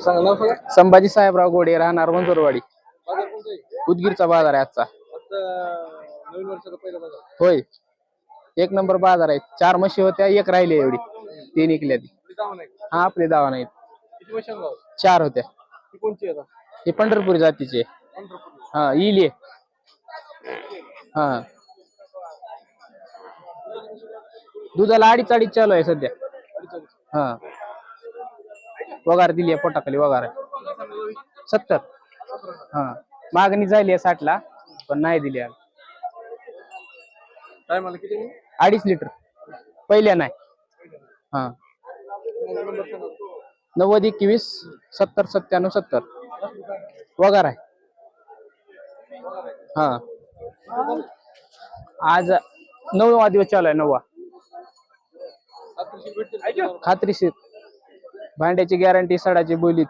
सांगा नाव सांगा. संभाजी साहेबराव गोडे, राहणार वंजरवाडी. बाजार कोणता आहे? उदगीरचा बाजार आहे आजचा. आता नवीन वर्षाचा पहिला बाजार. होय, एक नंबर बाजार आहे. 4 म्हशी होत्या, एक राहिली एवढी, 3 इकल्या ती. आपली दावा नाही. हा, आपली दावा नाहीत. किती वर्षाचा गाव? 4 होत्या. ती कोणची आहे आता? ही पंढरपुरी जातीची आहे. पंढरपूर. हा, इली. हा, दुधाला 2.5 चालू आहे सध्या. हा, वगार दिली आहे, पोटाखाली वगार आहे. 70. हा, मागणी झाली आहे 60 ला, पण नाही दिली आहे. काय मला किती? 2.5 लिटर पहिल्या नाही. हा, 90 21 70 97 70 वगार आहे. हा, आज 9वा दिवस चालू आहे. 9वा. खात्रीशीर भांड्याची गॅरंटी, सडाची बोलीत